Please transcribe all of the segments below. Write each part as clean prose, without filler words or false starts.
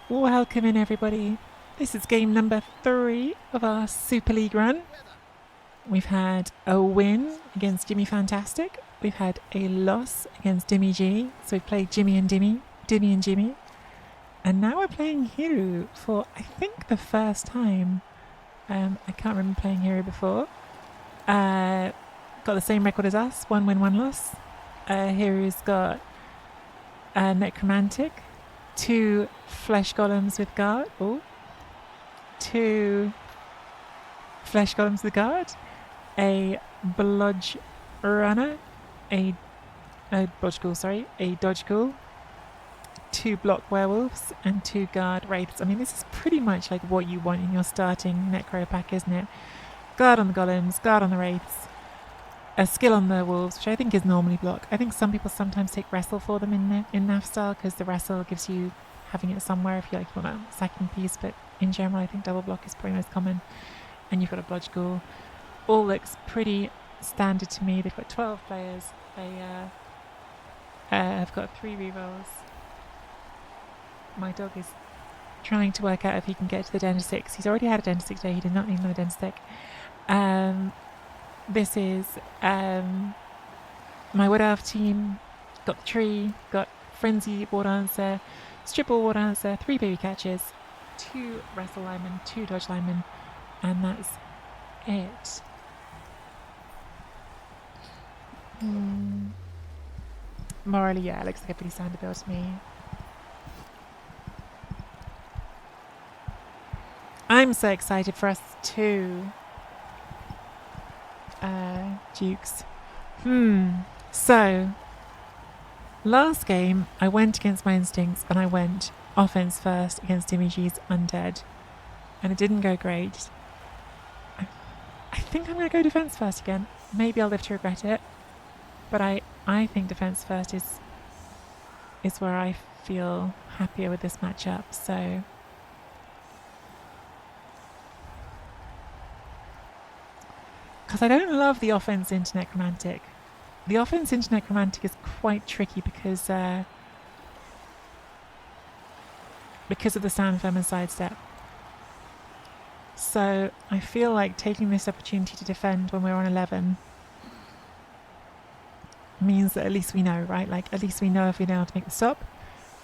Welcome in, everybody. This is game number 3 of our Super League run. We've had a win against Jimmy Fantastic. We've had a loss against Dimmy G. So we've played Jimmy and Dimmy and Jimmy. And now we're playing Hiru for, I think, the first time. I can't remember playing Hiru before. Got the same record as us, 1 win, 1 loss. Hiru's got necromantic, 2 flesh golems with guard. Oh, 2 flesh golems with guard. A blodge runner, a dodge ghoul, 2 block werewolves, and 2 guard wraiths. I mean, this is pretty much like what you want in your starting necro pack, isn't it? Guard on the golems, guard on the wraiths, a skill on the wolves, which I think is normally block. I think some people sometimes take wrestle for them in NAF style, because the wrestle gives you having it somewhere if you like want a second piece, but in general I think double block is probably most common. And you've got a blodge ghoul. All looks pretty standard to me. They've got 12 players. They have got 3 rerolls. My dog is trying to work out if he can get to the den 6. He's already had a den 6 day. He did not need another den stick. This is my Wood Elf team. Got the tree, got Frenzy War Dancer, Stripple War Dancer, 3 baby catchers, 2 wrestle linemen, 2 dodge linemen, and that's it. Morally, yeah, it looks like a pretty standard build to me. I'm so excited for us too. Dukes. So, last game I went against my instincts and I went offense first against Dimmy G's Undead. And it didn't go great. I think I'm going to go defense first again. Maybe I'll live to regret it. But I think defense first is where I feel happier with this matchup. So, because I don't love the offense into necromantic. The offense into necromantic is quite tricky because of the stand firm and sidestep. So I feel like taking this opportunity to defend when we're on 11 means that at least we know, right? Like, at least we know if we're able to make the stop.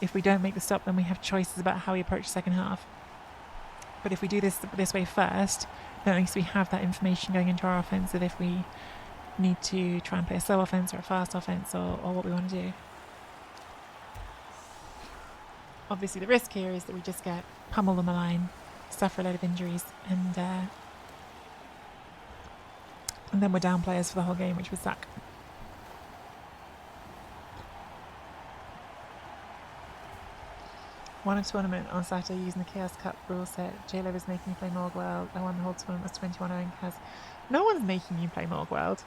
If we don't make the stop, then we have choices about how we approach the second half. But if we do this way first, then at least we have that information going into our offense of if we need to try and play a slow offense or a fast offense or what we want to do. Obviously the risk here is that we just get pummeled on the line, suffer a load of injuries, and then we're down players for the whole game, which would suck. Won a tournament on Saturday using the Chaos Cup rule set. J-Lo is making me play Morg World. I won the whole tournament as 21 owing Kaz. No one's making you play Morg World.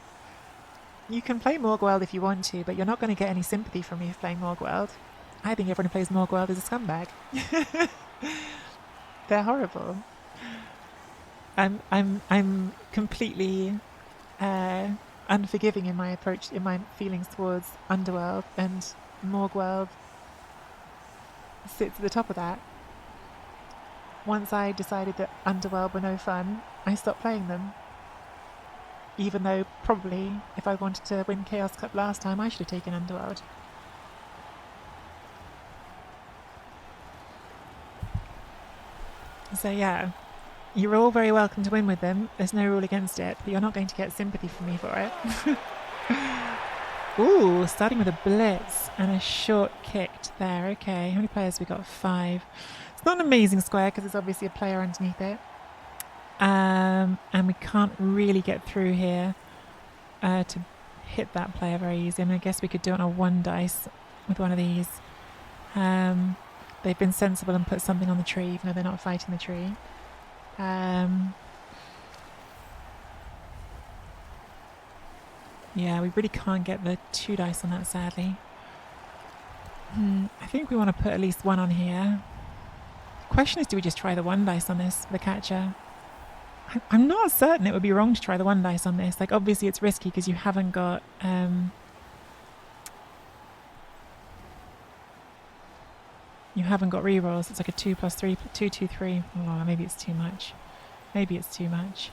You can play Morg World if you want to, but you're not going to get any sympathy from me for playing Morg World. I think everyone who plays Morg World is a scumbag. They're horrible. I'm completely unforgiving in my approach, in my feelings towards Underworld, and Morg World sits at the top of that. Once I decided that Underworld were no fun, I stopped playing them. Even though probably if I wanted to win Chaos Cup last time, I should have taken Underworld. So yeah, you're all very welcome to win with them. There's no rule against it, but you're not going to get sympathy from me for it. Ooh, starting with a blitz and a short kicked there. Okay, how many players we got? 5. It's not an amazing square because there's obviously a player underneath it. And we can't really get through here to hit that player very easy. I mean, I guess we could do it on a 1 dice with one of these. They've been sensible and put something on the tree, even though they're not fighting the tree. Yeah, we really can't get the 2 dice on that, sadly. I think we want to put at least 1 on here. The question is, do we just try the 1 dice on this, the catcher? I'm not certain it would be wrong to try the 1 dice on this. Like, obviously it's risky because you haven't got You haven't got rerolls. It's like a 2 plus 3, 2, 2, 3. Oh, maybe it's too much. Maybe it's too much.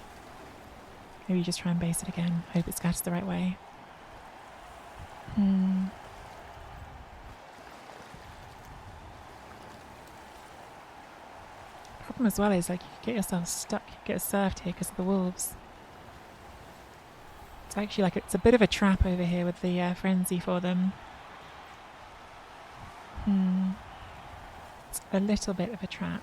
Maybe you just try and base it again. Hope it scatters the right way. Problem as well is like you could get yourself stuck, you get surfed here because of the wolves. It's actually like it's a bit of a trap over here with the frenzy for them. It's a little bit of a trap.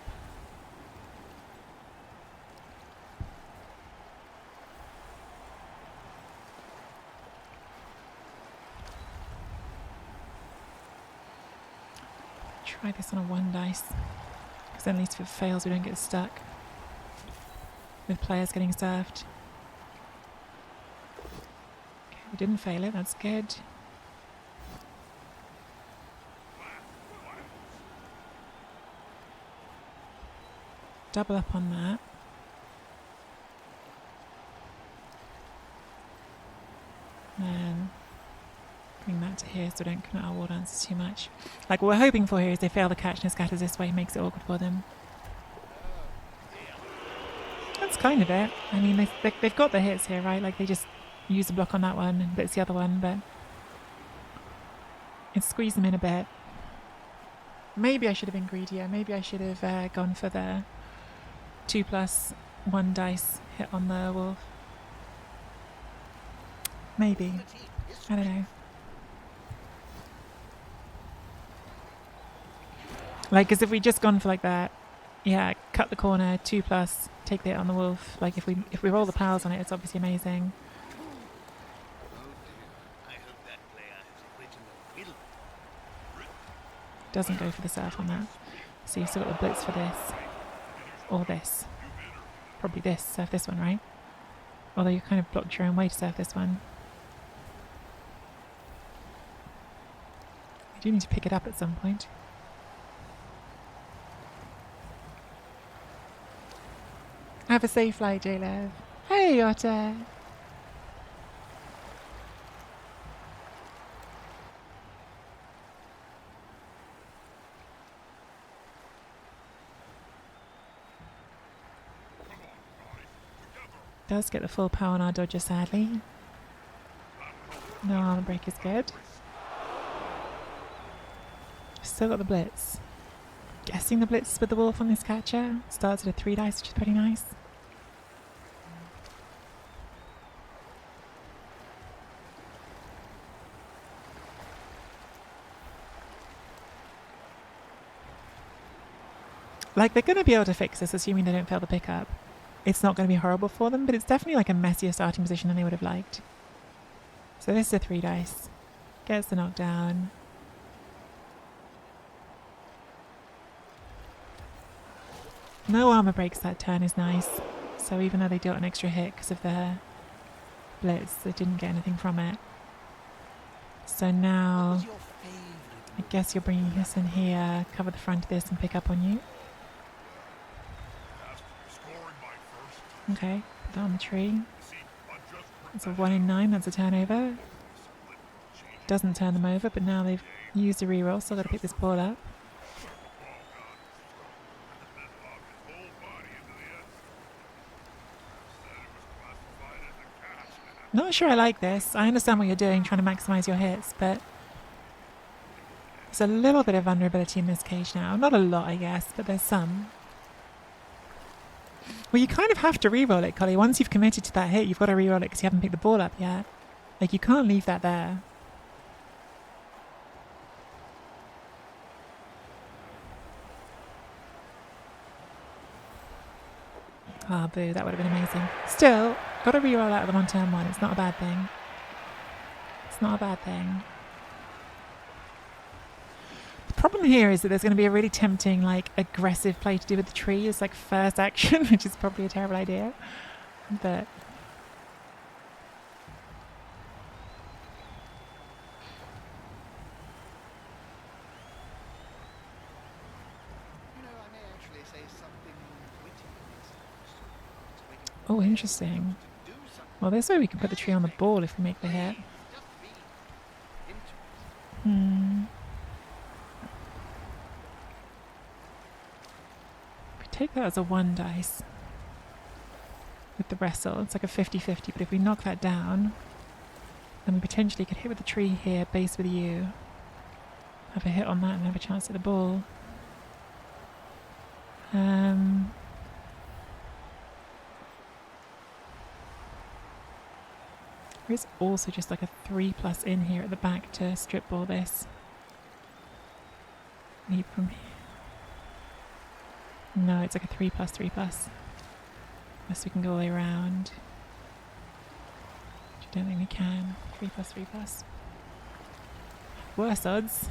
Try this on a 1 dice. Because at least if it fails we don't get stuck with players getting served. Okay, we didn't fail it, that's good. Double up on that. And bring that to here so we don't commit our war dances too much. Like what we're hoping for here is they fail the catch and it scatters this way, makes it awkward for them. That's kind of it. I mean, they've got the hits here, right? Like they just use the block on that one and blitz the other one, but it's squeeze them in a bit. Maybe I should have been greedier. Maybe I should have gone for the 2 plus 1 dice hit on the wolf. Maybe. I don't know. Like, because if we just gone for like that, yeah, cut the corner, 2 plus, take the hit on the wolf. Like if we roll the pals on it, it's obviously amazing. Doesn't go for the surf on that. So you've still got the blitz for this. Or this. Probably this, surf this one, right? Although you kind of blocked your own way to surf this one. You do need to pick it up at some point. Have a safe flight, J-Lev. Hey, Otter! Does get the full power on our dodger, sadly. No armor break is good. Still got the blitz. Guessing the blitz with the wolf on this catcher. Starts at a 3 dice, which is pretty nice. Like, they're going to be able to fix this, assuming they don't fail the pickup. It's not going to be horrible for them, but it's definitely like a messier starting position than they would have liked. So this is a 3 dice. Gets the knockdown. No armor breaks that turn is nice. So even though they dealt an extra hit because of their blitz, they didn't get anything from it. So now I guess you're bringing this in here, cover the front of this and pick up on you. Okay, put that on the tree. That's a 1 in 9, that's a turnover. Doesn't turn them over, but now they've used a reroll, so I've got to pick this ball up. Not sure I like this. I understand what you're doing, trying to maximise your hits, but there's a little bit of vulnerability in this cage now. Not a lot, I guess, but there's some. Well, you kind of have to reroll it, Collie. Once you've committed to that hit, you've got to reroll it because you haven't picked the ball up yet. Like, you can't leave that there. Ah, boo, that would have been amazing. Still, got to reroll out of them on turn 1. It's not a bad thing. It's not a bad thing. The problem here is that there's going to be a really tempting, like, aggressive play to do with the tree as, like, first action, which is probably a terrible idea. But oh, interesting. Well, this way we can put the tree on the ball if we make the hit. take that as a 1 dice with the wrestle. It's like a 50-50, but if we knock that down, then we potentially could hit with the tree here, base with you, have a hit on that and have a chance at the ball. There is also just like a 3+ in here at the back to strip ball this. Leap from here. No, it's like a 3+, unless we can go all the way around. Which I don't think we can. 3+. Worse odds.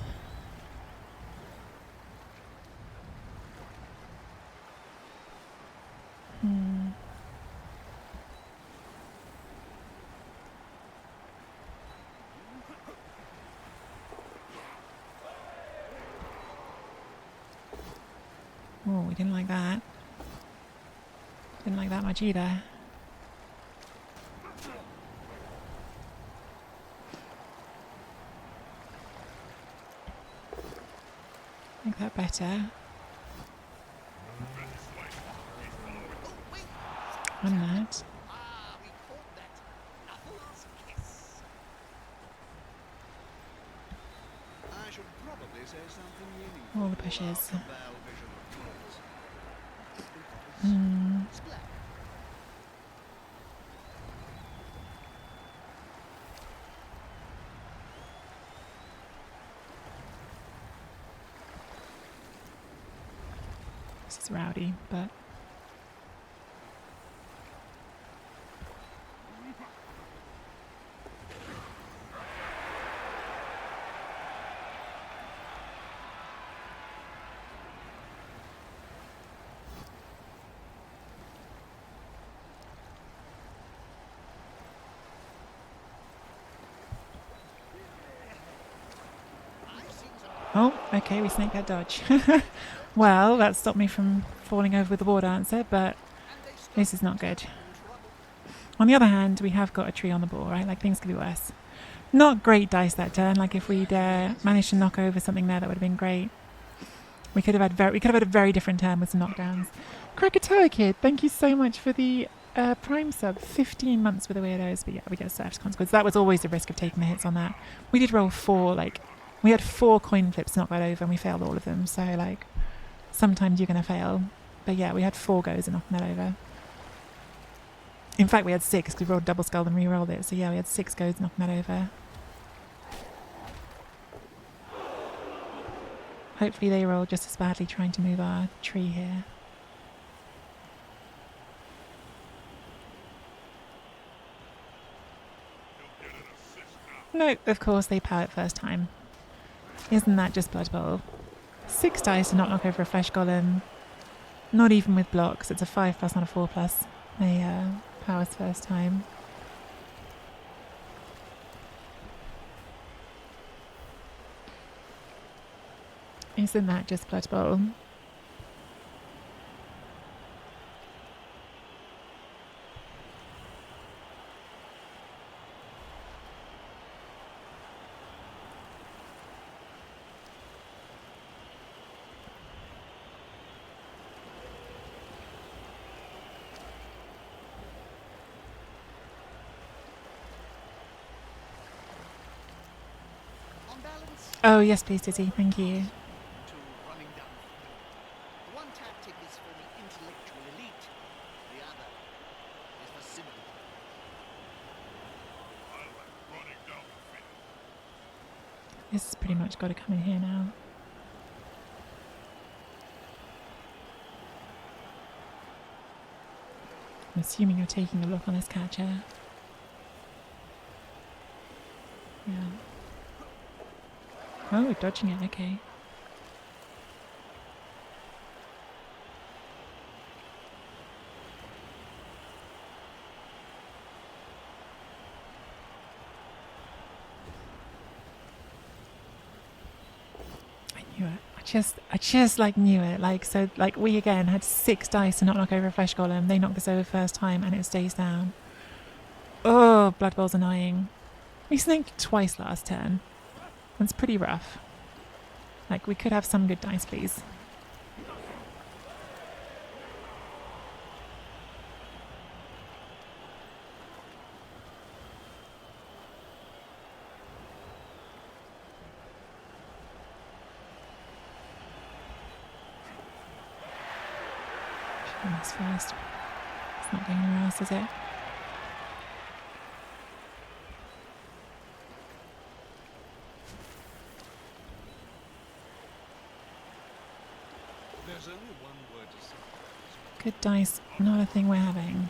Oh, we didn't like that. Didn't like that much either. Like that better. On that. All the pushes. This is rowdy, but oh, okay, we snaked that dodge. Well, that stopped me from falling over with the war dancer, but this is not good. On the other hand, we have got a tree on the ball, right? Like, things could be worse. Not great dice that turn. Like, if we'd managed to knock over something there, that would have been great. We could have had a very different turn with some knockdowns. Krakatoa Kid, thank you so much for the Prime sub. 15 months with the weirdos, but yeah, we get served consequence. That was always the risk of taking the hits on that. We did roll 4, like, we had 4 coin flips to knock that over, and we failed all of them. So, like, sometimes you're going to fail. But yeah, we had 4 goes at knocking that over. In fact, we had 6 because we rolled double skull and re-rolled it. So yeah, we had 6 goes knocking that over. Hopefully they roll just as badly trying to move our tree here. No, of course they power it first time. Isn't that just Blood Bowl? 6 dice to not knock over a flesh golem. Not even with blocks. It's a 5+, not a 4+. They powers first time. Isn't that just Blood Bowl? Oh, yes, please, Dizzy. Thank you. One tactic is for the intellectual elite. The other is for simple. This has pretty much got to come in here now. I'm assuming you're taking a look on this catcher. Yeah. Oh, we're dodging it, okay. I knew it. I just like knew it. Like, so, like, we again had 6 dice to not knock over a flesh golem. They knocked this over first time and it stays down. Oh, Blood Bowl's annoying. We snaked twice last turn. That's pretty rough. Like, we could have some good dice, please. On this first. It's not going anywhere else, is it? There's only one word to say. Good dice, not a thing we're having.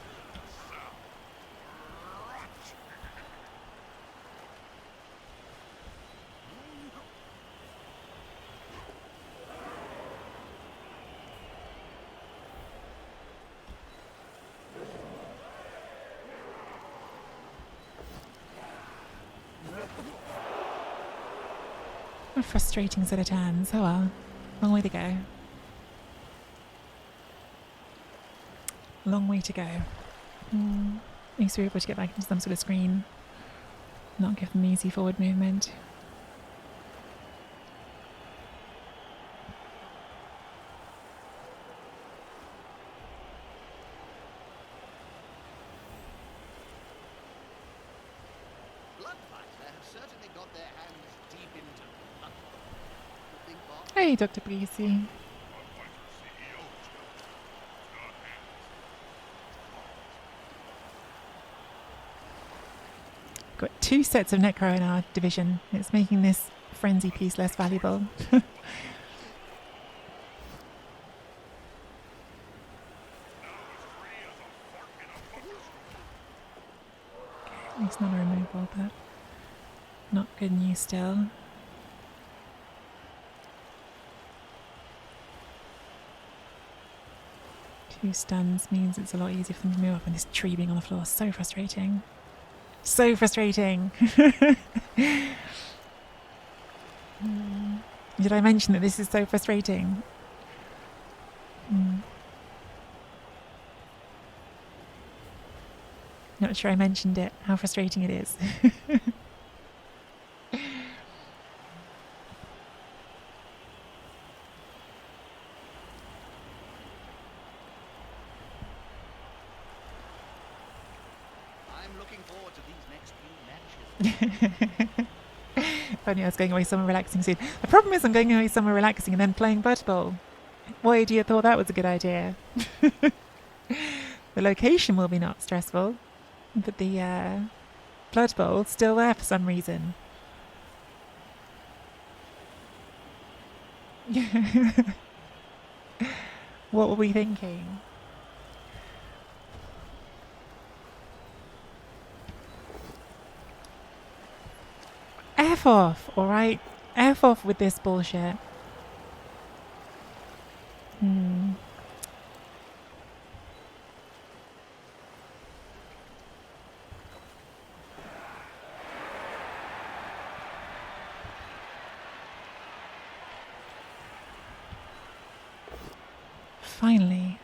What a frustrating set of turns. Oh well. Long way to go. Long way to go. At least we're able to get back into some sort of screen. Not give them easy forward movement. Bloodfighter have certainly got their hands deep into blood. You think, Bob? Hey, Dr. Breezy. Got 2 sets of Necro in our division. It's making this frenzy piece less valuable. At least not a removal, but not good news still. Two stuns means it's a lot easier for them to move up, and this tree being on the floor is so frustrating. So frustrating! Did I mention that this is so frustrating? Not sure I mentioned it, how frustrating it is. I'm looking forward to these next few matches. If only I was going away somewhere relaxing soon. The problem is I'm going away somewhere relaxing and then playing Blood Bowl. What idiot thought that was a good idea? The location will be not stressful, but the Blood Bowl's still there for some reason. What were we thinking? F off, alright? F off with this bullshit. Finally.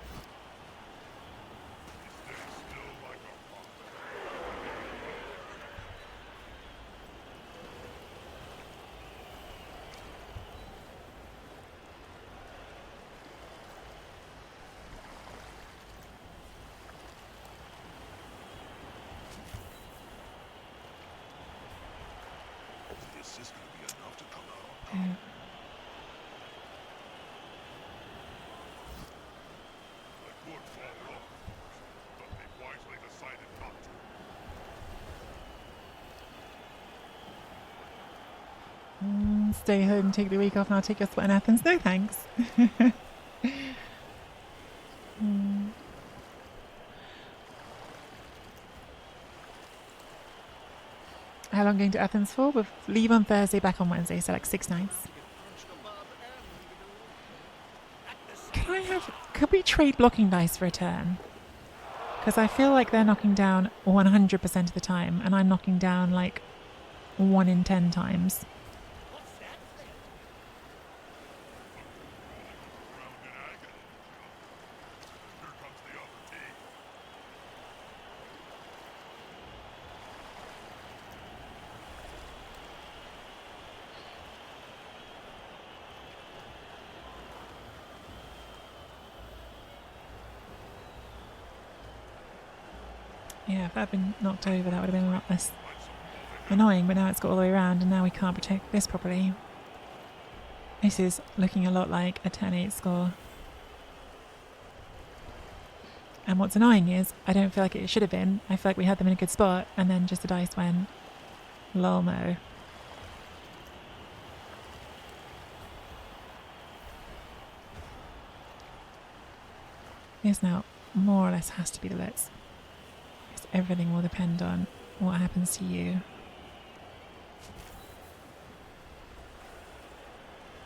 This is going to be enough to come out. Yeah. I could follow up, but they wisely decided not to. Stay home, take the week off, and I'll take your spot in Athens. No thanks. How long going to Athens for? We'll leave on Thursday, back on Wednesday, so like 6 nights. Could we trade blocking dice for a turn? Because I feel like they're knocking down 100% of the time, and I'm knocking down like 1 in 10 times. Yeah, if that had been knocked over, that would have been a lot less annoying, but now it's got all the way around, and now we can't protect this properly. This is looking a lot like a 10-8 score. And what's annoying is I don't feel like it should have been. I feel like we had them in a good spot and then just the dice went, lol no. This now more or less has to be the blitz. Because everything will depend on what happens to you.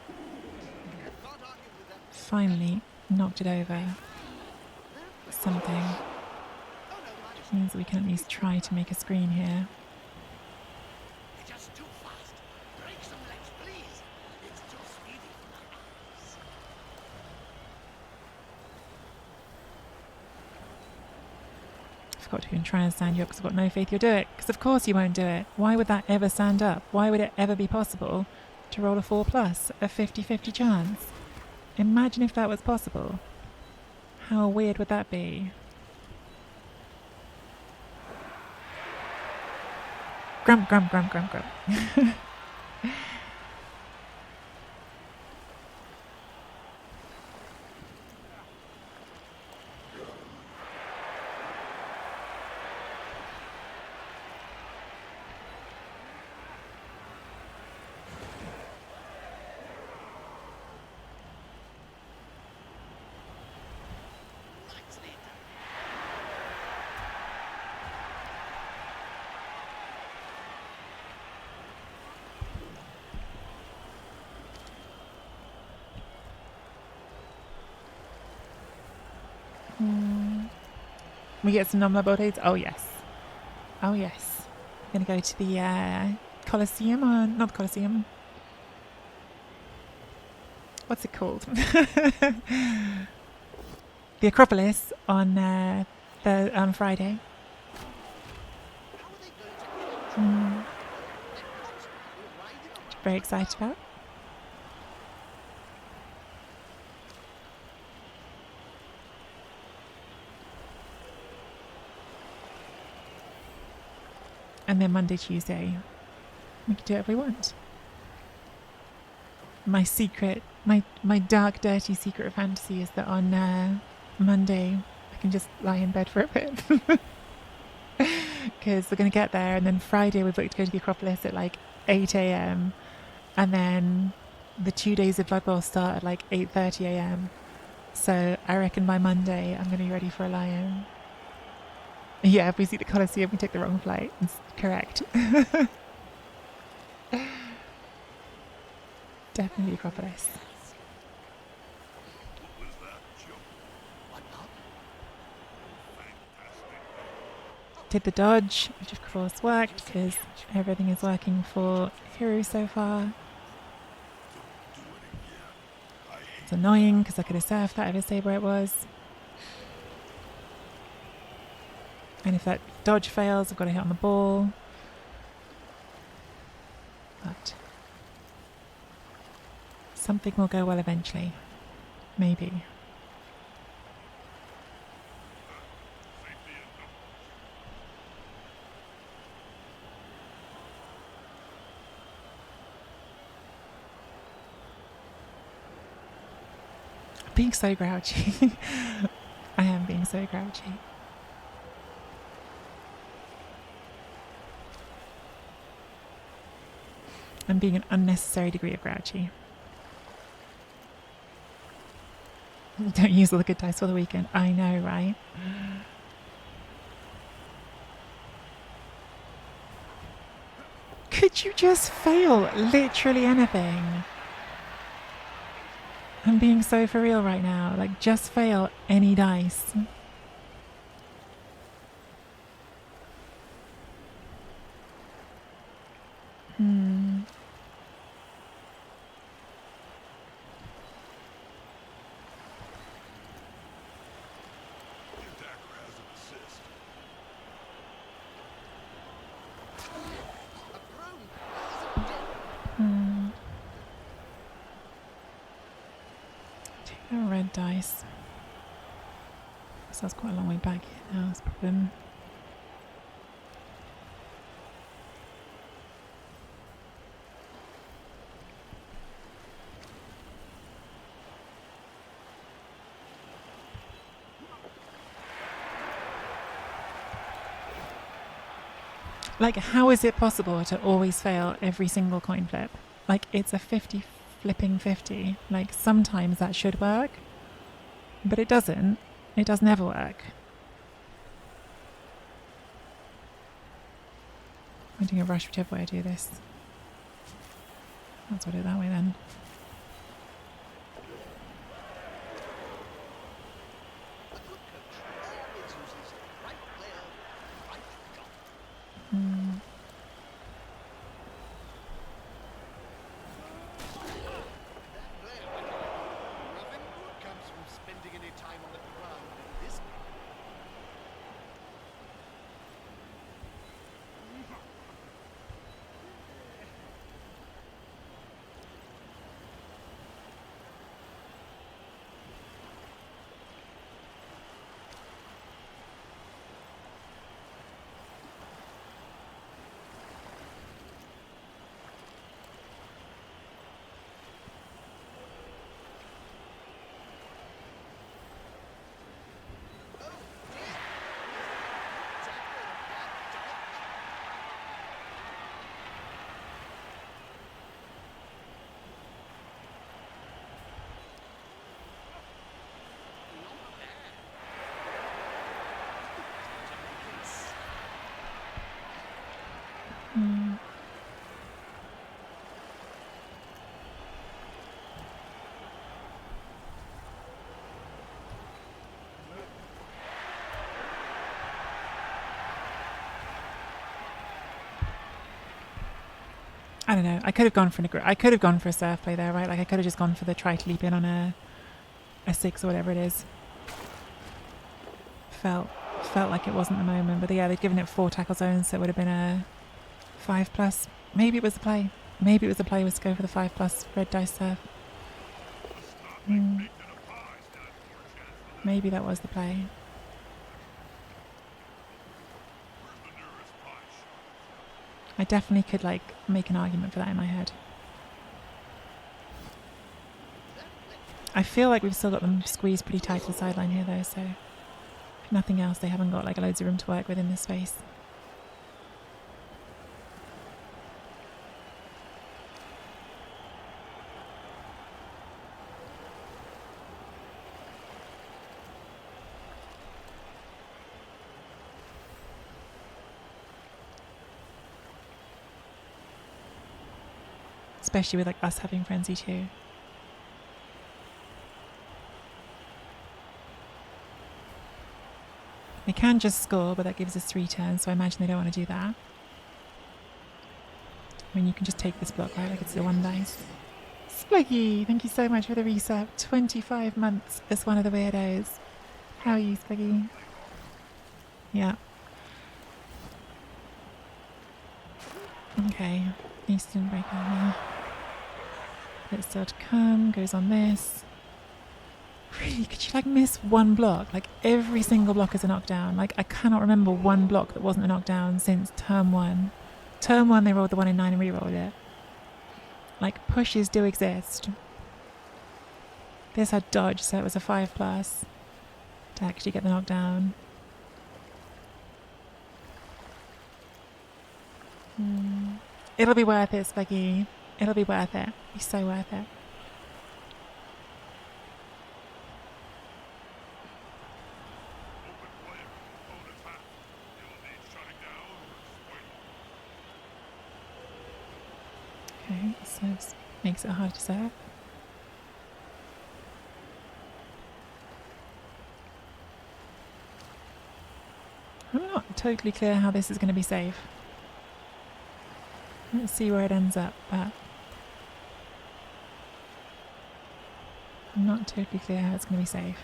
Can't argue with that. Finally knocked it over. Something Oh no, managed. means we can at least try to make a screen here. You're just too fast. Break some legs, please. It's too speedy for my eyes. I forgot to even try and stand you up because I've got no faith you'll do it. Because of course you won't do it. Why would that ever stand up? Why would it ever be possible to roll a 4 plus, a 50-50 chance? Imagine if that was possible. How weird would that be? Grump, grump, grump, grump, grump. Nicely done. We get some nominal bodies? Oh yes. Oh yes. Gonna go to the Colosseum, or not the Colosseum. What's it called? The Acropolis on Friday. How are they going to capture that monster you're riding around? Very excited about. And then Monday, Tuesday, we can do whatever we want. My secret, my dark, dirty secret of fantasy is that on Monday I can just lie in bed for a bit. Because we're going to get there, and then Friday we're booked to go to the Acropolis at like 8 a.m. And then the 2 days of Blood Bowl start at like 8:30 a.m. So I reckon by Monday I'm going to be ready for a lie-in. Yeah, if we see the Colosseum, we take the wrong flight. It's correct. Definitely Acropolis. What was that, Jump? What now? Fantastic. Did the dodge, which of course worked because everything is working for Hiro so far. Do it again. I hate It's annoying because I could have surfed that if I stayed where it was. And if that dodge fails, I've got to hit on the ball. But something will go well eventually. Maybe. safety in numbers. I'm being so grouchy. I am being so grouchy. I'm being an unnecessary degree of grouchy. Don't use all the good dice for the weekend. I know, right? Could you just fail literally anything? I'm being so for real right now. Like, just fail any dice. The attacker has an assist. A prone isn't dead. Take the red dice. So that's quite a long way back here now. That's a problem. Like, how is it possible to always fail every single coin flip? Like, it's a 50 flipping 50. Like, sometimes that should work, but it doesn't. It does never work. I'm doing a rush whichever way I do this. That's what I do it that way then. A good coach always uses the right player, right job. Mm. That player, my dear, nothing good comes from spending any time on the ground in this game. Mm. I don't know. I could have gone for I could have gone for a surf play there, right? Like I could have just gone for the try to leap in on a 6 or whatever it is. Felt like it wasn't the moment, but yeah, they'd given it 4 tackle zones, so it would have been a 5+. Maybe it was the play. Maybe it was the play was to go for the 5+ red dice surf. Mm. Maybe that was the play. I definitely could like make an argument for that in my head. I feel like we've still got them squeezed pretty tight to the sideline here though, so if nothing else they haven't got like loads of room to work with in this space. Especially with like us having frenzy too. They can just score, but that gives us 3 turns, so I imagine they don't want to do that. I mean, you can just take this block, right? Like it's the 1 dice. Spluggy, thank you so much for the resub. 25 months as one of the weirdos. How are you, Spluggy? Yeah. Okay. Eastern break on. It's still to come. Goes on this. Really? Could you like miss 1 block? Like every single block is a knockdown. Like I cannot remember 1 block that wasn't a knockdown since term 1. Term 1 they rolled the 1 in 9 and re-rolled it. Like pushes do exist. This had dodge, so it was a 5+ to actually get the knockdown. It'll be worth it, Spuggy. It'll be worth it. Be so worth it. Okay, so it makes it hard to serve. I'm not totally clear how this is going to be safe. Let's see where it ends up, but I'm not totally clear how it's going to be safe.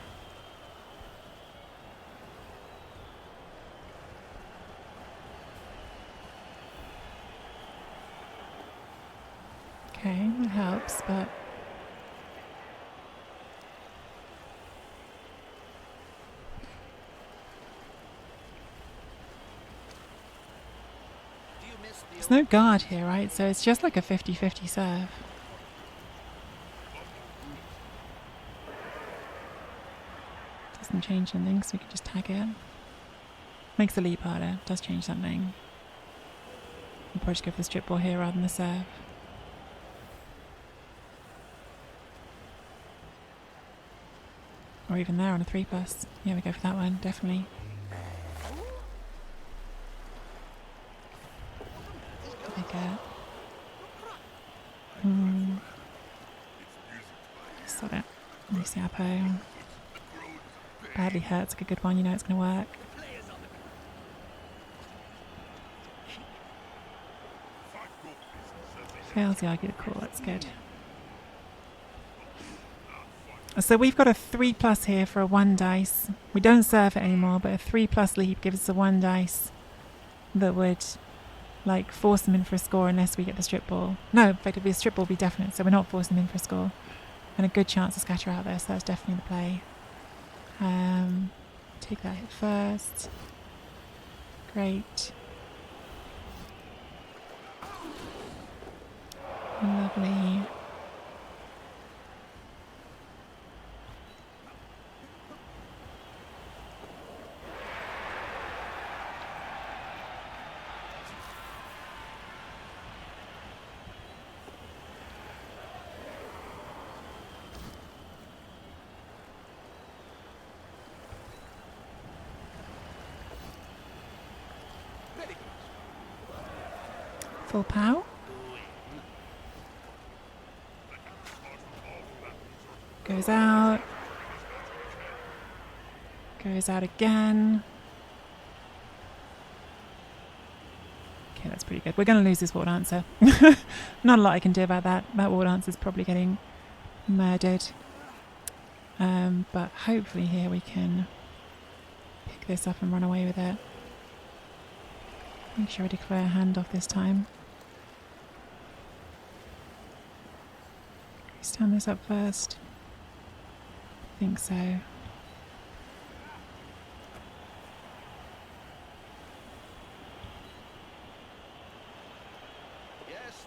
Okay, that helps, but there's no guard here, right? So it's just like a 50-50 serve. Doesn't change anything, so we can just tag it. Makes the leap harder. Does change something. We'll probably just go for the strip ball here rather than the serve. Or even there on a 3+. Yeah, we go for that one, definitely. Take it. Sod it. Lucy Appo. Badly hurts, like a good one, you know it's going to work. Fails the argue the call, that's good. So we've got a 3+ here for a 1 dice. We don't serve it anymore, but a 3+ leap gives us a 1 dice that would like force them in for a score unless we get the strip ball. No, effectively a strip ball would be definite, so we're not forcing them in for a score. And a good chance to scatter out there, so that's definitely the play. Take that hit first. Great. Lovely. Full pow. Goes out. Goes out again. Okay, that's pretty good. We're going to lose this ward answer. Not a lot I can do about that. That ward answer is probably getting murdered. But hopefully here we can pick this up and run away with it. Make sure I declare a handoff this time. Stand this up first. I think so. Yes,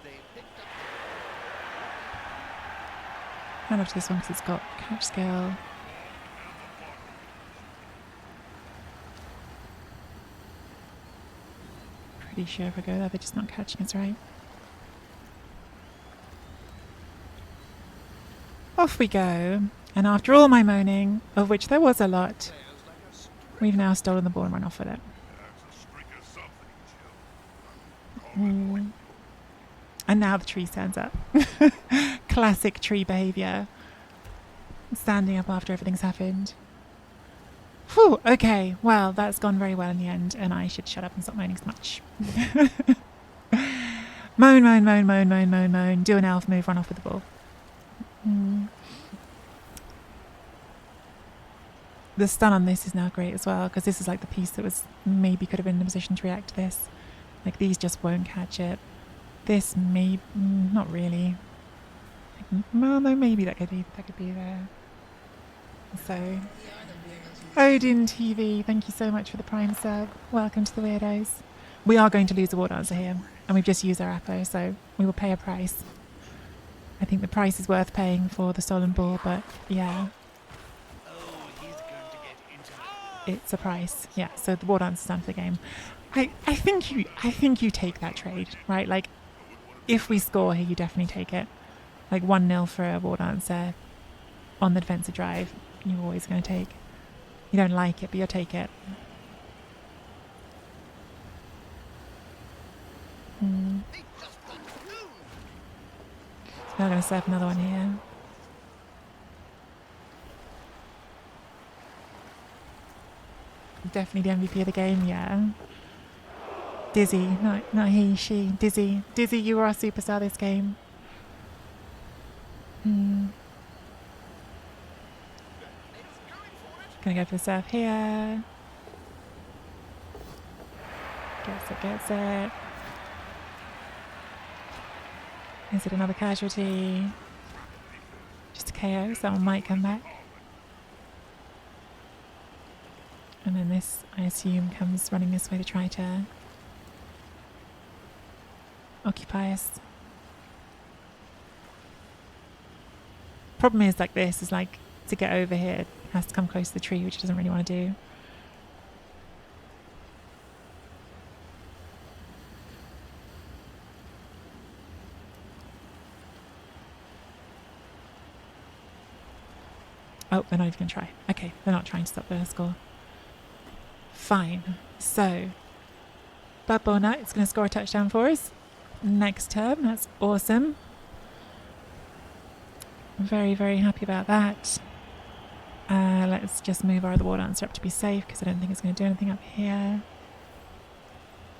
they picked up. Hand off to this one because it's got catch skill. Pretty sure if I go there, they're just not catching us, right? Off we go, and after all my moaning, of which there was a lot, we've now stolen the ball and run off with it. And now the tree stands up. Classic tree behaviour. Standing up after everything's happened. Whew, okay, well, that's gone very well in the end, and I should shut up and stop moaning so much. Moan, moan, moan, moan, moan, moan, moan. Do an elf move, run off with the ball. The stun on this is now great as well, because this is like the piece that was maybe could have been in a position to react to this. Like these just won't catch it. This may not really. Well, no, maybe that could be there. So, Odin TV, thank you so much for the Prime sub. Welcome to the Weirdos. We are going to lose the ward answer here, and we've just used our Appo, so we will pay a price. I think the price is worth paying for the stolen ball, but yeah. It's a price, yeah. So the ward answer's done for the game. I think you take that trade, right? Like, if we score here, you definitely take it. Like 1-0 for a ward answer on the defensive drive, you're always going to take. You don't like it, but you'll take it. So now I'm going to serve another one here. Definitely the MVP of the game, yeah. Dizzy, not he, she. Dizzy. Dizzy, you are our superstar this game. Gonna go for the serve here. Gets it. Is it another casualty? Just a KO, someone might come back. And then this, I assume, comes running this way to try to occupy us. Problem is, like this, is like to get over here, it has to come close to the tree, which it doesn't really want to do. they're not even going to try. Okay, they're not trying to stop the score. Fine. So, Babona is going to score a touchdown for us next term. That's awesome. Very, very happy about that. Let's just move our other war dancer up to be safe because I don't think it's going to do anything up here.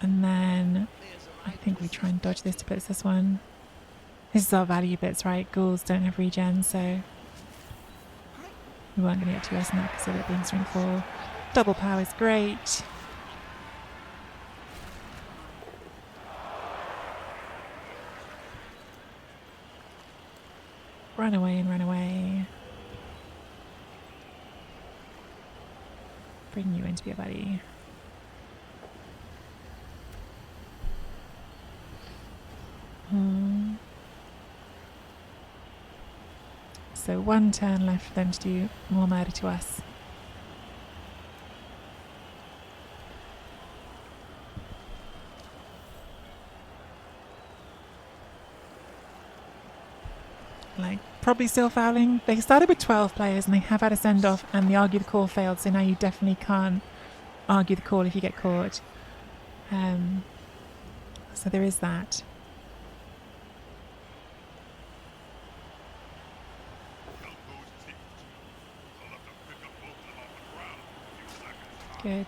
And then I think we try and dodge this to blitz this one. This is our value bits, right? Ghouls don't have regen, so we weren't going to get too worse than that because of it being strength 4. Double power is great. Run away and run away. Bring you in to be a buddy. So 1 turn left for them to do more murder to us. Like, probably still fouling. They started with 12 players and they have had a send-off and the argue the call failed, so now you definitely can't argue the call if you get caught. So there is that. Good.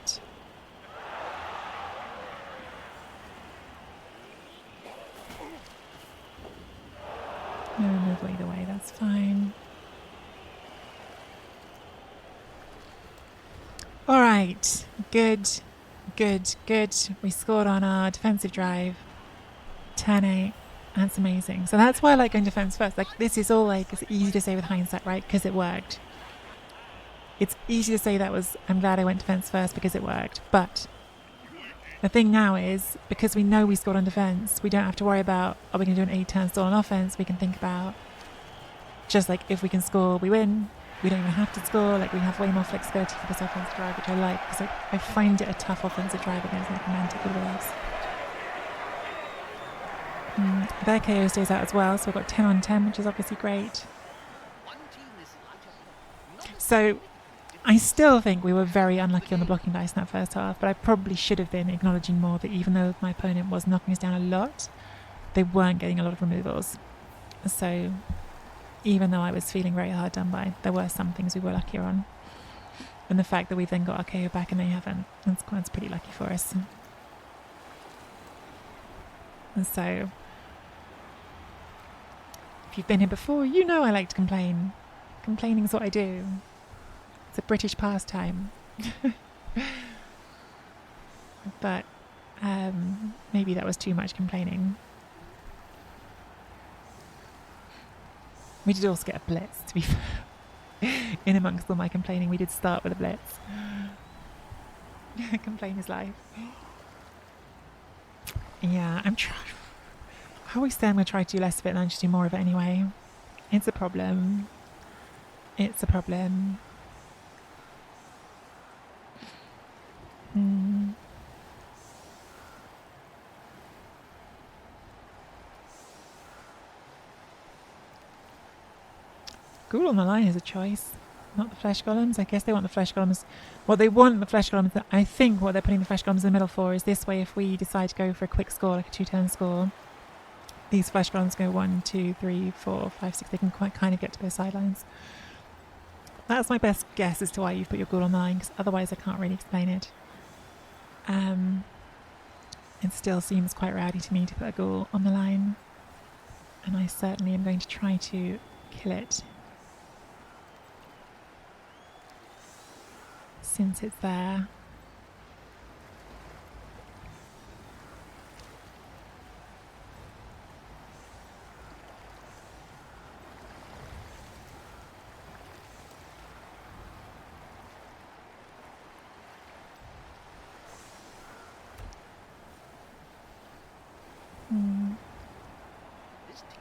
No removal either way, that's fine. Alright, good, good, good. We scored on our defensive drive. Turn 8, that's amazing. So that's why I like going defense first. Like, this is all like, it's easy to say with hindsight, right? Because it worked. It's easy to say that was, I'm glad I went defense first because it worked. But the thing now is, because we know we scored on defense, we don't have to worry about, are we going to do an 8-turn stall on offense? We can think about, just like, if we can score, we win. We don't even have to score. Like, we have way more flexibility for this offensive drive, which I like, because I find it a tough offensive drive against necromantic with wolves. Their KO stays out as well, so we've got 10 on 10, which is obviously great. So I still think we were very unlucky on the blocking dice in that first half, but I probably should have been acknowledging more that even though my opponent was knocking us down a lot, they weren't getting a lot of removals. So even though I was feeling very hard done by, there were some things we were luckier on. And the fact that we then got our KO back and they haven't, that's pretty lucky for us. And so, if you've been here before, you know I like to complain. Complaining is what I do. It's a British pastime. But maybe that was too much complaining. We did also get a blitz, to be fair. In amongst all my complaining, we did start with a blitz. Complain is life. Yeah, I always say I'm going to try to do less of it and I just do more of it anyway. It's a problem. It's a problem. Ghoul on the line is a choice, not the flesh golems. I guess they want the flesh golems. What they want the flesh golems, I think what they're putting the flesh golems in the middle for is this way if we decide to go for a quick score, like a 2-turn score, these flesh golems go 1, 2, 3, 4, 5, 6. They can quite kind of get to their sidelines. That's my best guess as to why you've put your ghoul on the line, because otherwise I can't really explain it. It still seems quite rowdy to me to put a ghoul on the line, and I certainly am going to try to kill it since it's there.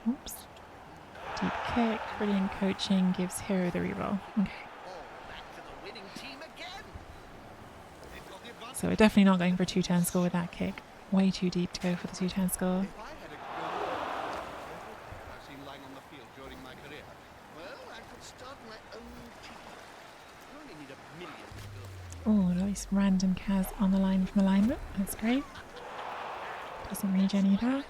Oops. Deep kick, brilliant coaching, gives hero the reroll. Okay. So we're definitely not going for a 2-turn score with that kick. Way too deep to go for the 2-turn score. I've seen lying on the field during my career. Well, I could start my own team. need a million to go. Oh, nice random Kaz on the line from alignment. That's great. Doesn't regen either.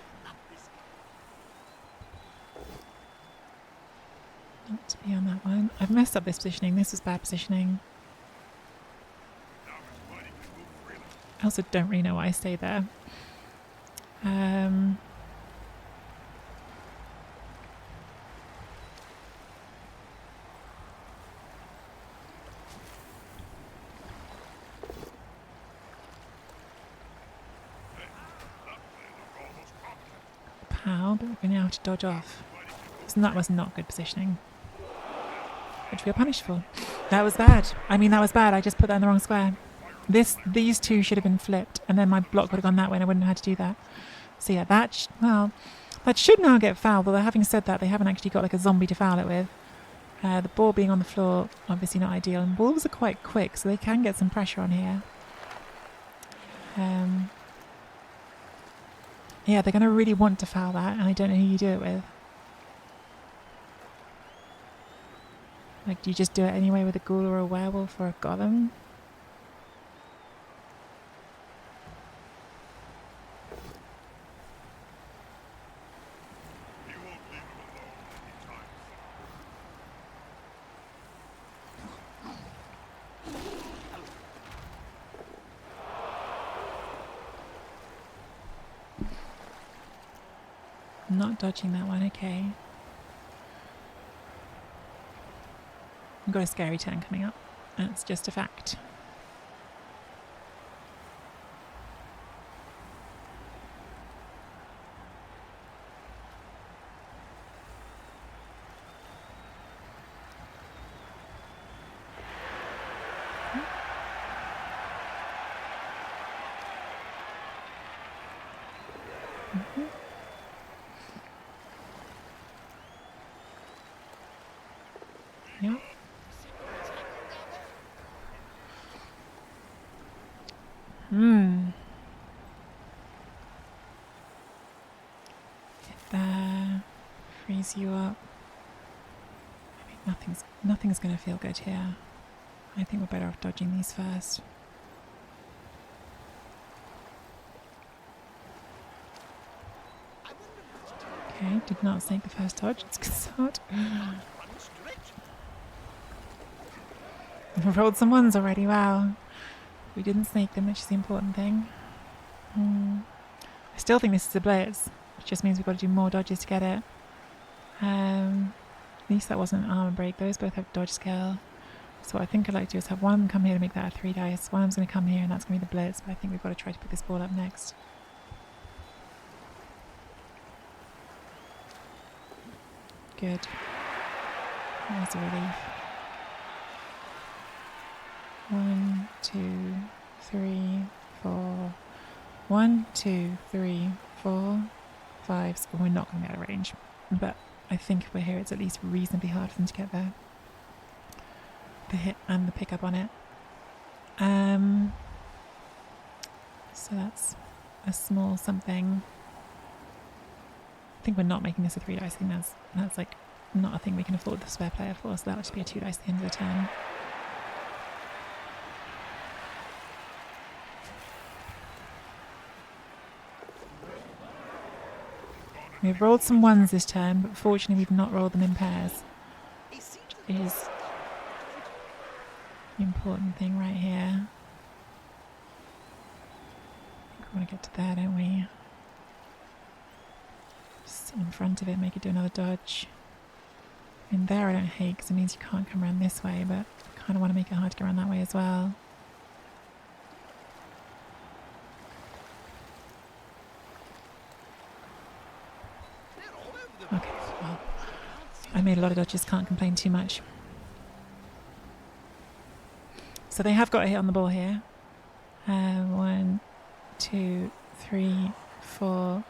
Not to be on that one. I've messed up this positioning. This was bad positioning. Now it's mighty can move freely. I also don't really know why I stayed there. Pow, but we're now to dodge off. So that was not good positioning. Which we are punished for. That was bad. I mean, that was bad. I just put that in the wrong square. These two should have been flipped, and then my block would have gone that way, and I wouldn't have had to do that. So yeah, that should now get fouled. Although having said that, they haven't actually got like a zombie to foul it with. The ball being on the floor, obviously not ideal, and balls are quite quick, so they can get some pressure on here. Yeah, they're going to really want to foul that, and I don't know who you do it with. Like, do you just do it anyway with a ghoul or a werewolf or a golem? You won't leave him alone anytime Not dodging that one, okay. We've got a scary turn coming up. That's just a fact. Yeah. Get there. Freeze you up. I mean, nothing's going to feel good here. I think we're better off dodging these first. Okay, did not snake the first dodge. It's good start. We've rolled some ones already, wow. We didn't snake them, which is the important thing. I still think this is a blitz, which just means we've got to do more dodges to get it. At least that wasn't an armor break. Those both have dodge scale. So what I think I'd like to do is have one of them come here to make that a 3 dice. One of them's going to come here and that's going to be the blitz, but I think we've got to try to pick this ball up next. Good. That's a relief. 1, 2, 3, 4. 1, 2, 3, 4, 5. So we're not going to be out of range. But I think if we're here, it's at least reasonably hard for them to get there. The hit and the pickup on it. So that's a small something. I think we're not making this a 3 dice. I think that's like not a thing we can afford the spare player for. So that'll just be a 2 dice at the end of the turn. We've rolled some ones this turn, but fortunately we've not rolled them in pairs. Which is the important thing right here. I think we want to get to there, don't we? Just sit in front of it, make it do another dodge. I mean, there I don't hate because it means you can't come around this way, but I kind of want to make it hard to get around that way as well. Okay, well, I made a lot of dodges, can't complain too much. So they have got a hit on the ball here. 1, 2, 3, 4,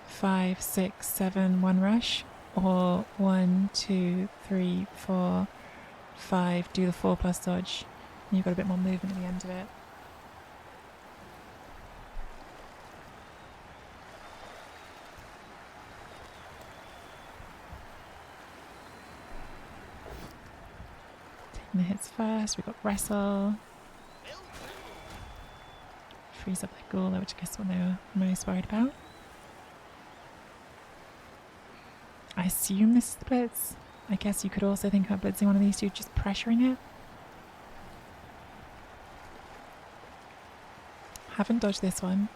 5, 6, 7, 1 rush. Or 1, 2, 3, 4, 5, do the 4 plus dodge. And you've got a bit more movement at the end of it. And the hits first. We've got wrestle. Well done. Freeze up their ghoul, which I guess is what they were most worried about. I assume this is the blitz. I guess you could also think about blitzing one of these two, just pressuring it. Haven't dodged this one.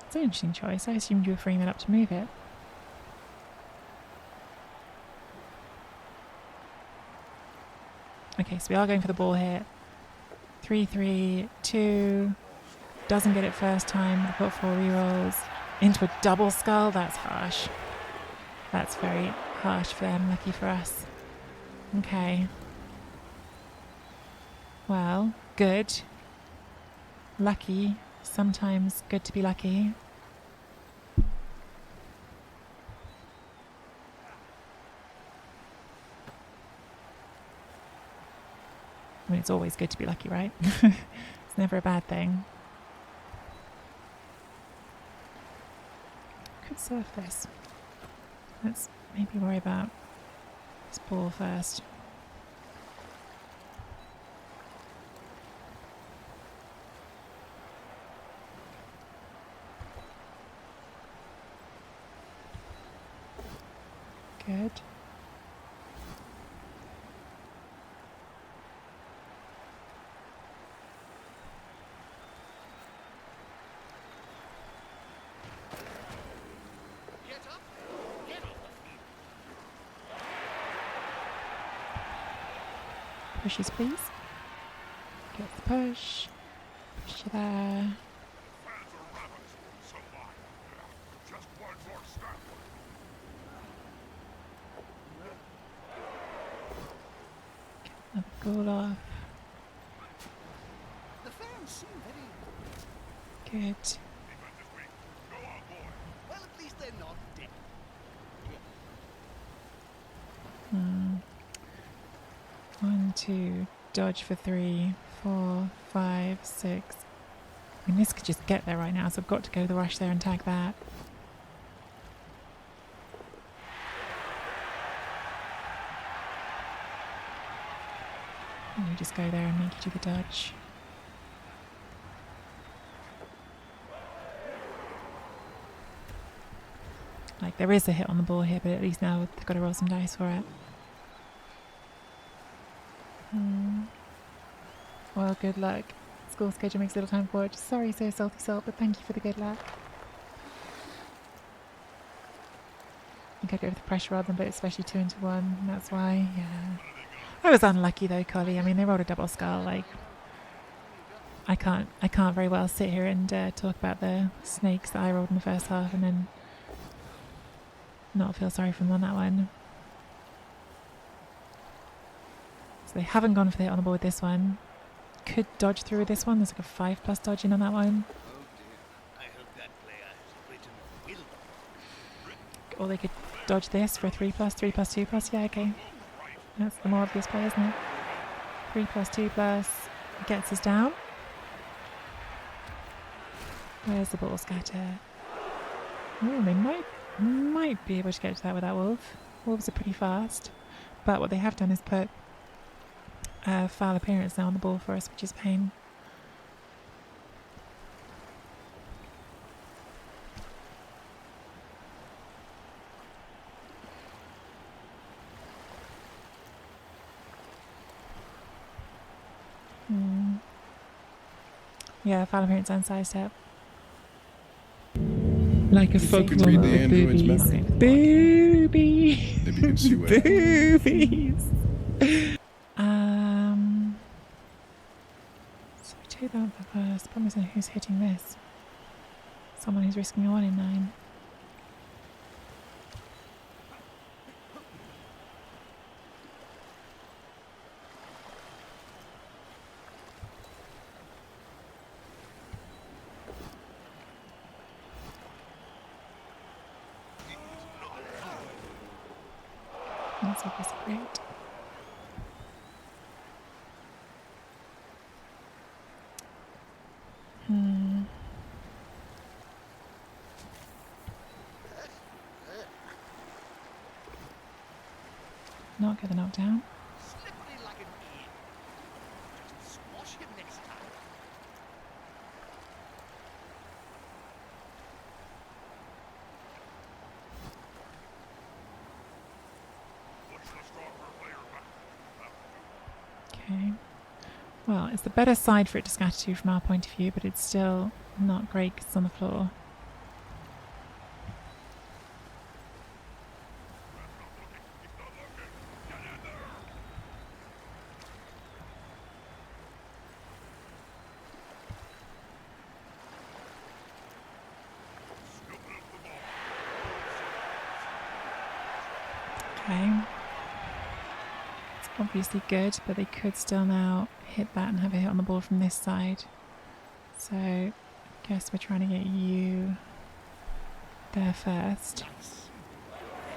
It's an interesting choice. I assumed you were freeing that up to move it. Okay, so we are going for the ball here. 3, 3, 2. Doesn't get it first time. We've got 4 rerolls. Into a double skull. That's harsh. That's very harsh for them. Lucky for us. Okay. Well, good. Lucky. Sometimes good to be lucky. I mean, it's always good to be lucky, right? It's never a bad thing. Could surf this. Let's maybe worry about this ball first. Good. Get up. Get off the field. Pushes, please. Get the push. Push you there. Fans are rabbits. So mine. Just one more step. Another goal off. The fans seem very... Good. Defense is weak. Go on, boy. Well, at least they're not dead. Hmm. 1, 2. Dodge for 3, 4, 5, 6. I mean, this could just get there right now, so I've got to go the rush there and tag that. And you just go there and make you do the dodge. Like, there is a hit on the ball here, but at least now they've got to roll some dice for it. Well, good luck. School schedule makes little time for it. Sorry, so salty salt, but thank you for the good luck. You gotta go with the pressure rather than both, especially 2 into 1. And that's why, yeah. I was unlucky though, Collie. I mean, they rolled a double skull. Like, I can't very well sit here and talk about the snakes that I rolled in the first half and then not feel sorry for them on that one. So they haven't gone for the hit on the ball with this one. Could dodge through with this one. There's like a 5+ dodge in on that one. Oh dear. I hope that player has written will. Or they could dodge this for a 3+, 3+, 2+. Yeah, okay. That's the more obvious play, isn't it? 3+, 2+. Gets us down. Where's the ball scatter? Oh, they might be able to get to that with that wolf. Wolves are pretty fast. But what they have done is put foul appearance now on the ball for us, which is pain. Yeah, foul appearance and side step. Like a folk could read the with android's boobies. memory. Boobies. Maybe you can see what Boobies. So we take that first. Problem is who's hitting this? Someone who's risking a 1 in 9. That's obviously great. not get the knockdown. Slippery like an eel. Just squash him next time. Push the stronger player back. Okay. Well, it's the better side for it to scatter to from our point of view, but it's still not great because it's on the floor. Okay. It's obviously good, but they could still now hit that and have a hit on the ball from this side. So, I guess we're trying to get you there first.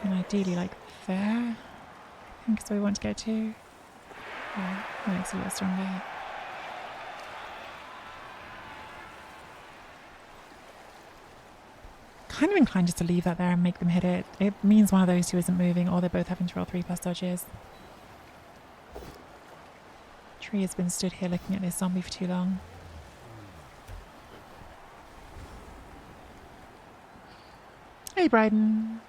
And ideally, like there. I think is where we want to go to. Yeah, makes it a little stronger. Kind of inclined just to leave that there and make them hit it. It means one of those two isn't moving, or they're both having to roll 3+ dodges. Tree has been stood here looking at this zombie for too long. Hey, Bryden.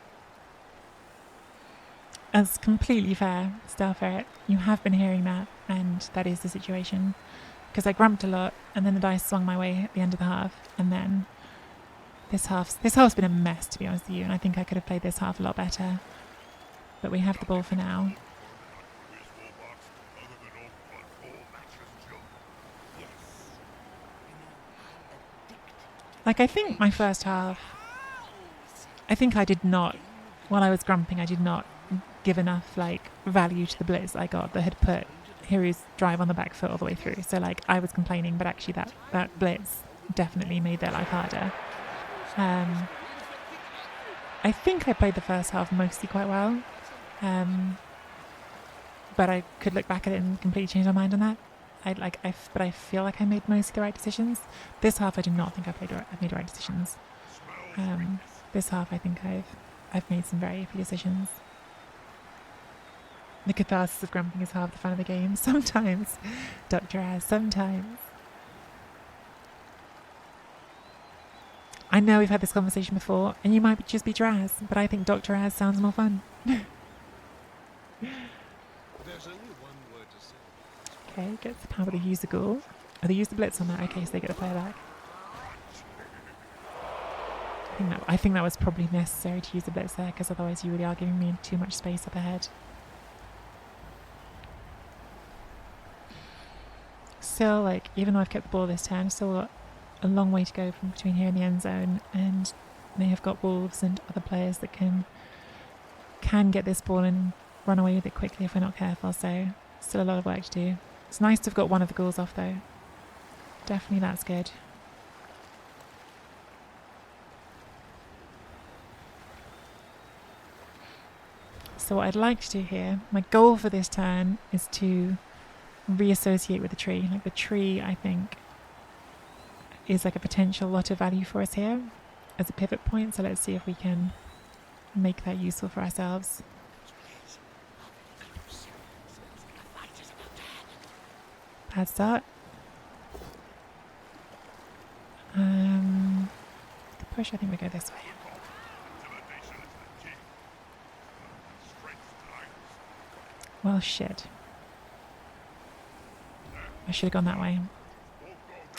That's completely fair, Star Ferret. You have been hearing that, and that is the situation. Because I grumped a lot, and then the dice swung my way at the end of the half, and then this half's been a mess, to be honest with you, and I think I could have played this half a lot better. But we have the ball for now. Like, I think my first half, I think I did not, while I was grumping, I did not give enough, like, value to the blitz I got that had put Hiru's drive on the back foot all the way through. So, like, I was complaining, but actually that blitz definitely made their life harder. I think I played the first half mostly quite well. But I could look back at it and completely change my mind on that. But I feel like I made mostly the right decisions. This half, I do not think I've made the right decisions. This half, I think I've made some very iffy decisions. The catharsis of grumping is half the fun of the game. Sometimes, Dr. Az, sometimes. I know we've had this conversation before, and you might just be Draz, but I think Dr. Az sounds more fun. There's only one word to say. Okay, gets the power to use the ghoul. Oh, they use the blitz on that. Okay, so they get the player back. I think that was probably necessary to use the blitz there, because otherwise you really are giving me too much space up ahead. Still, like, even though I've kept the ball this turn, still got a long way to go from between here and the end zone, and they have got wolves and other players that can get this ball and run away with it quickly if we're not careful, so still a lot of work to do. It's nice to have got one of the ghouls off though. Definitely that's good. So what I'd like to do here, my goal for this turn is to reassociate with the tree. Like, the tree, I think, is like a potential lot of value for us here as a pivot point, so let's see if we can make that useful for ourselves. Bad start. The push, I think we go this way. Well, shit. I should have gone that way.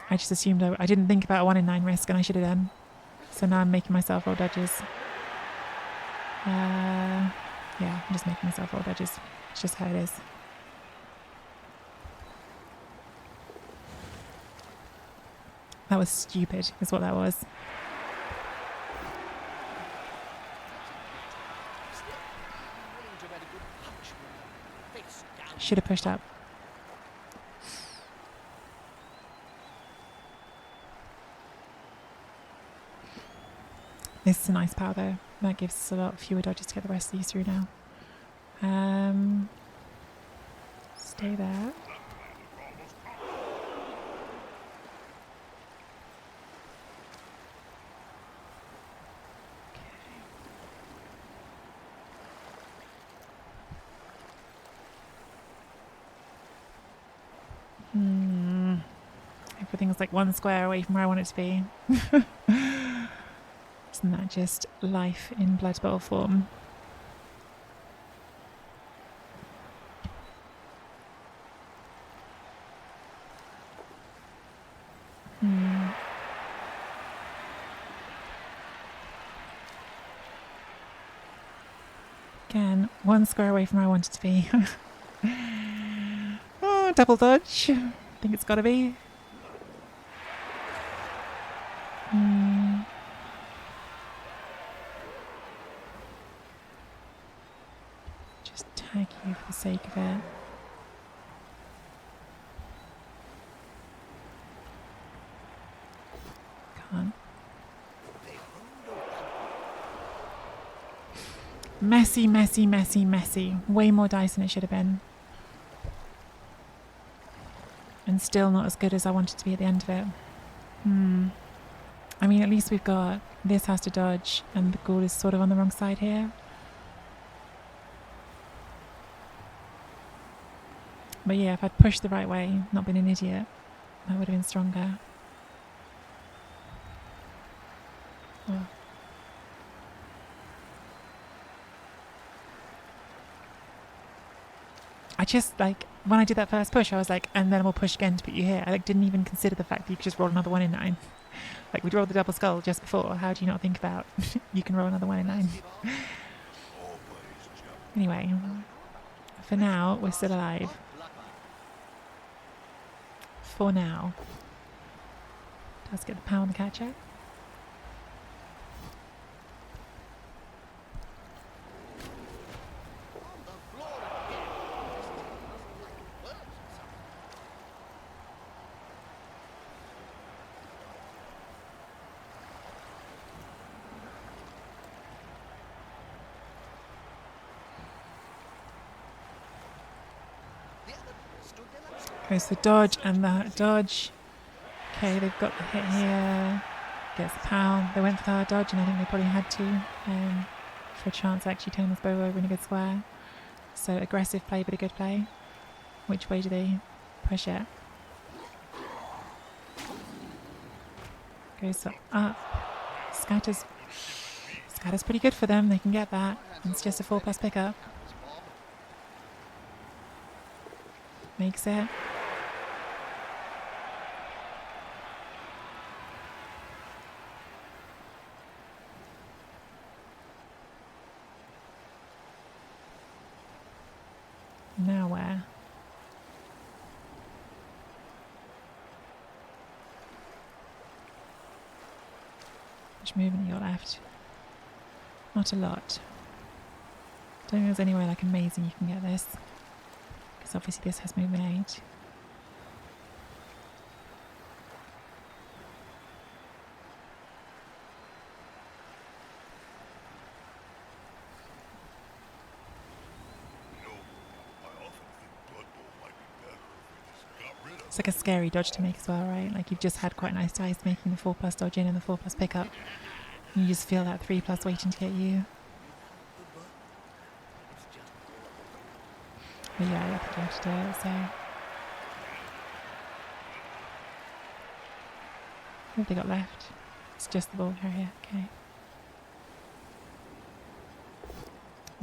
I just assumed I didn't think about a 1 in 9 risk, and I should have done. So now I'm making myself roll dodges. Yeah, I'm just making myself roll dodges. It's just how it is. That was stupid, is what that was. Should have pushed up. This is a nice power though. That gives us a lot fewer dodges to get the rest of these through now. Stay there. Everything's like one square away from where I want it to be. Isn't that just life in Blood Bowl form? Again, one square away from where I want it to be. Oh, double dodge. I think it's got to be. Just tag you for the sake of it. Can't. Messy, messy, messy, messy. Way more dice than it should have been. And still not as good as I wanted to be at the end of it. I mean, at least we've got this has to dodge, and the ghoul is sort of on the wrong side here. But yeah, if I'd pushed the right way, not been an idiot, that would have been stronger. Oh. I just, like, when I did that first push, I was like, and then we'll push again to put you here. I didn't even consider the fact that you could just roll another 1 in 9. Like, we'd rolled the double skull just before. How do you not think about you can roll another 1 in 9? Anyway, for now, we're still alive. For now. Let's get the power on the catcher. Goes the dodge and the dodge. Okay, they've got the hit here. Gets the pound. They went for the hard dodge, and I think they probably had to for a chance of actually turning this bow over in a good square. So aggressive play, but a good play. Which way do they push it? Goes up. Scatters. Scatter's pretty good for them. They can get that. It's just a 4+ pickup. Makes it. Now where? Which movement you got left? Not a lot. Don't think there's any way like amazing you can get this. Because obviously this has movement 8. It's like a scary dodge to make as well, right? Like you've just had quite nice dice making the 4+ dodge in and the 4+ pickup. And you just feel that 3+ waiting to get you. But yeah, I think you have to do it, so. What have they got left? It's just the ball carrier, okay.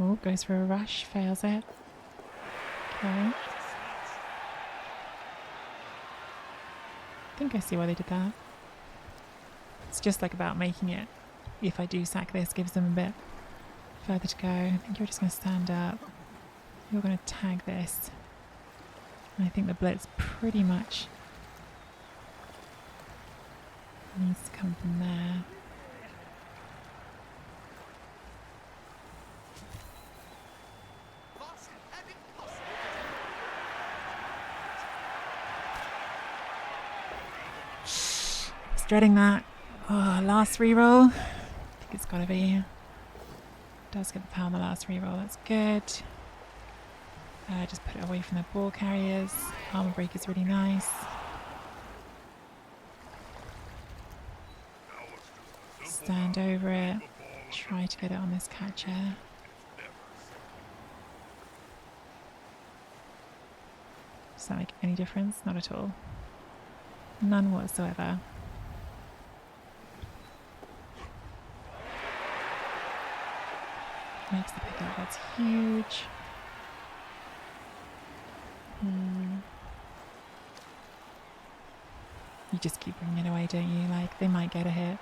Oh, goes for a rush, fails it. Okay. I think I see why they did that. It's just like about making it, if I do sack this, gives them a bit further to go. I think you're just going to stand up. You're going to tag this. And I think the blitz pretty much needs to come from there. Dreading that. Oh, last reroll. I think it's got to be. Does get the power on the last reroll. That's good. Just put it away from the ball carriers. Armor break is really nice. Stand over it. Try to get it on this catcher. Does that make any difference? Not at all. None whatsoever. Makes the pickup. That's huge. You just keep bringing it away, don't you? Like, they might get a hit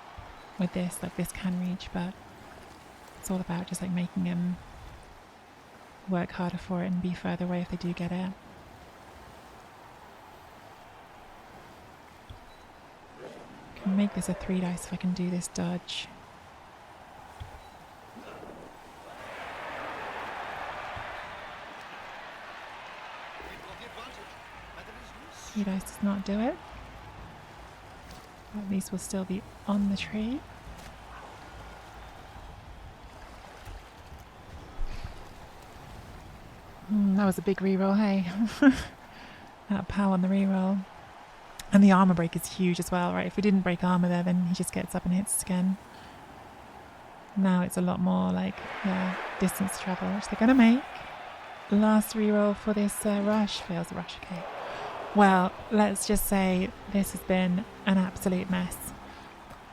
with this. Like, this can reach, but it's all about just like making them work harder for it and be further away if they do get it. Can make this a 3 dice if I can do this dodge. Three dice does not do it. At least we'll still be on the tree. That was a big reroll, hey? That power on the reroll. And the armor break is huge as well, right? If we didn't break armor there, then he just gets up and hits again. Now it's a lot more like, yeah, distance travel, which they're going to make. Last reroll for this rush. Fails the rush, okay. Well, let's just say this has been an absolute mess.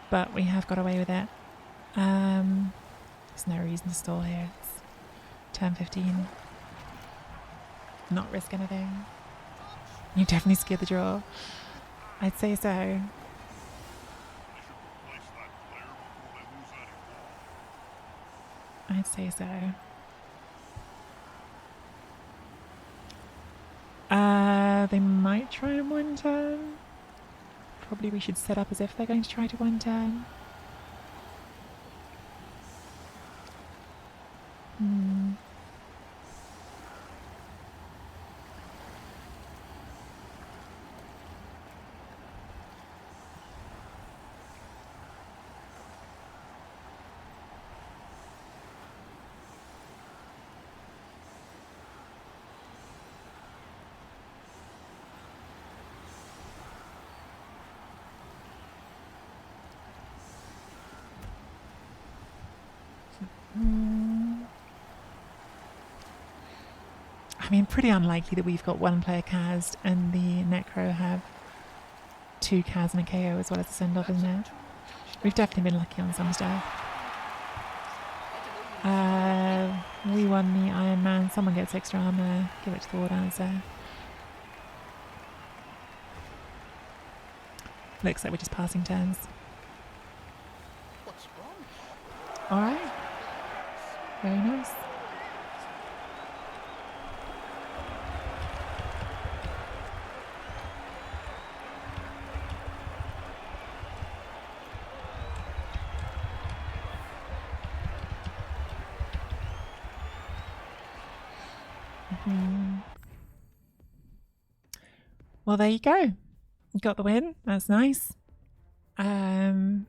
But we have got away with it. There's no reason to stall here. It's turn 15. Not risk anything. You definitely scared the draw. I'd say so. I'd say so. They might try in one turn. Probably we should set up as if they're going to try to one turn. I mean, pretty unlikely that we've got one player cast and the Necro have 2 cas and a KO as well as a send-off, isn't it? We've definitely been lucky on some stuff. We won the Iron Man. Someone gets extra armor. Give it to the War Dancer. Looks like we're just passing turns. What's wrong? Alright. Very nice. Well, there you go. You got the win. That's nice. And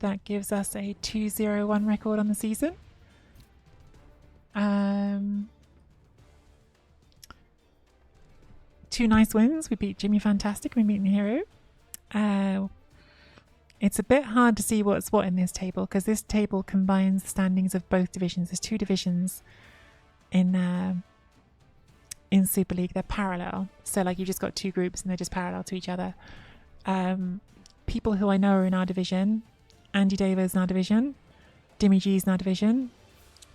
that gives us a 2-0-1 record on the season. Two nice wins. We beat Jimmy Fantastic. We beat the Hero. It's a bit hard to see what's what in this table because this table combines the standings of both divisions. There's 2 divisions in Super League. They're parallel, so like you've just got 2 groups and they're just parallel to each other. People who I know are in our division. Andy Davis in our division, Dimmy G's in our division,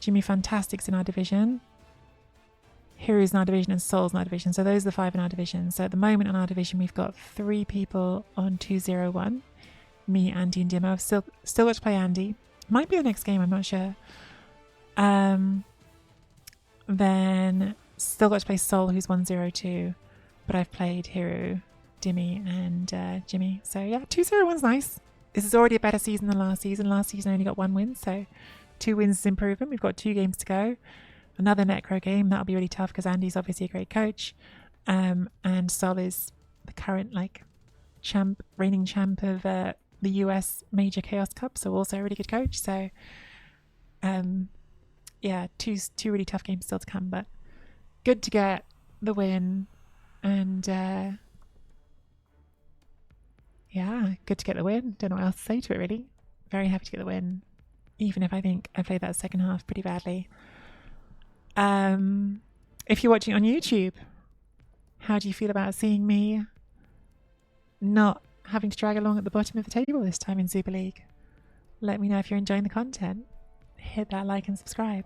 Jimmy Fantastic's in our division, Heroes in our division, and Soul's in our division. So those are the 5 in our division. So at the moment in our division we've got 3 people on 2-0-1. Me, Andy, and Dimmo. I've still got to play Andy. Might be the next game, I'm not sure. Then still got to play Soul, who's 1-0-2, but I've played Hero, Dimmy, and Jimmy. So yeah, 2-0-1's nice. This is already a better season than last season. Last season I only got 1 win, so 2 wins is improvement. We've got 2 games to go. Another Necro game. That'll be really tough because Andy's obviously a great coach. And Sol is the current reigning champ of the US Major Chaos Cup, so also a really good coach. So yeah, two really tough games still to come, but good to get the win. And yeah, good to get the win. Don't know what else to say to it, really. Very happy to get the win, even if I think I played that second half pretty badly. If you're watching on YouTube, how do you feel about seeing me not having to drag along at the bottom of the table this time in Super League? Let me know if you're enjoying the content. Hit that like and subscribe.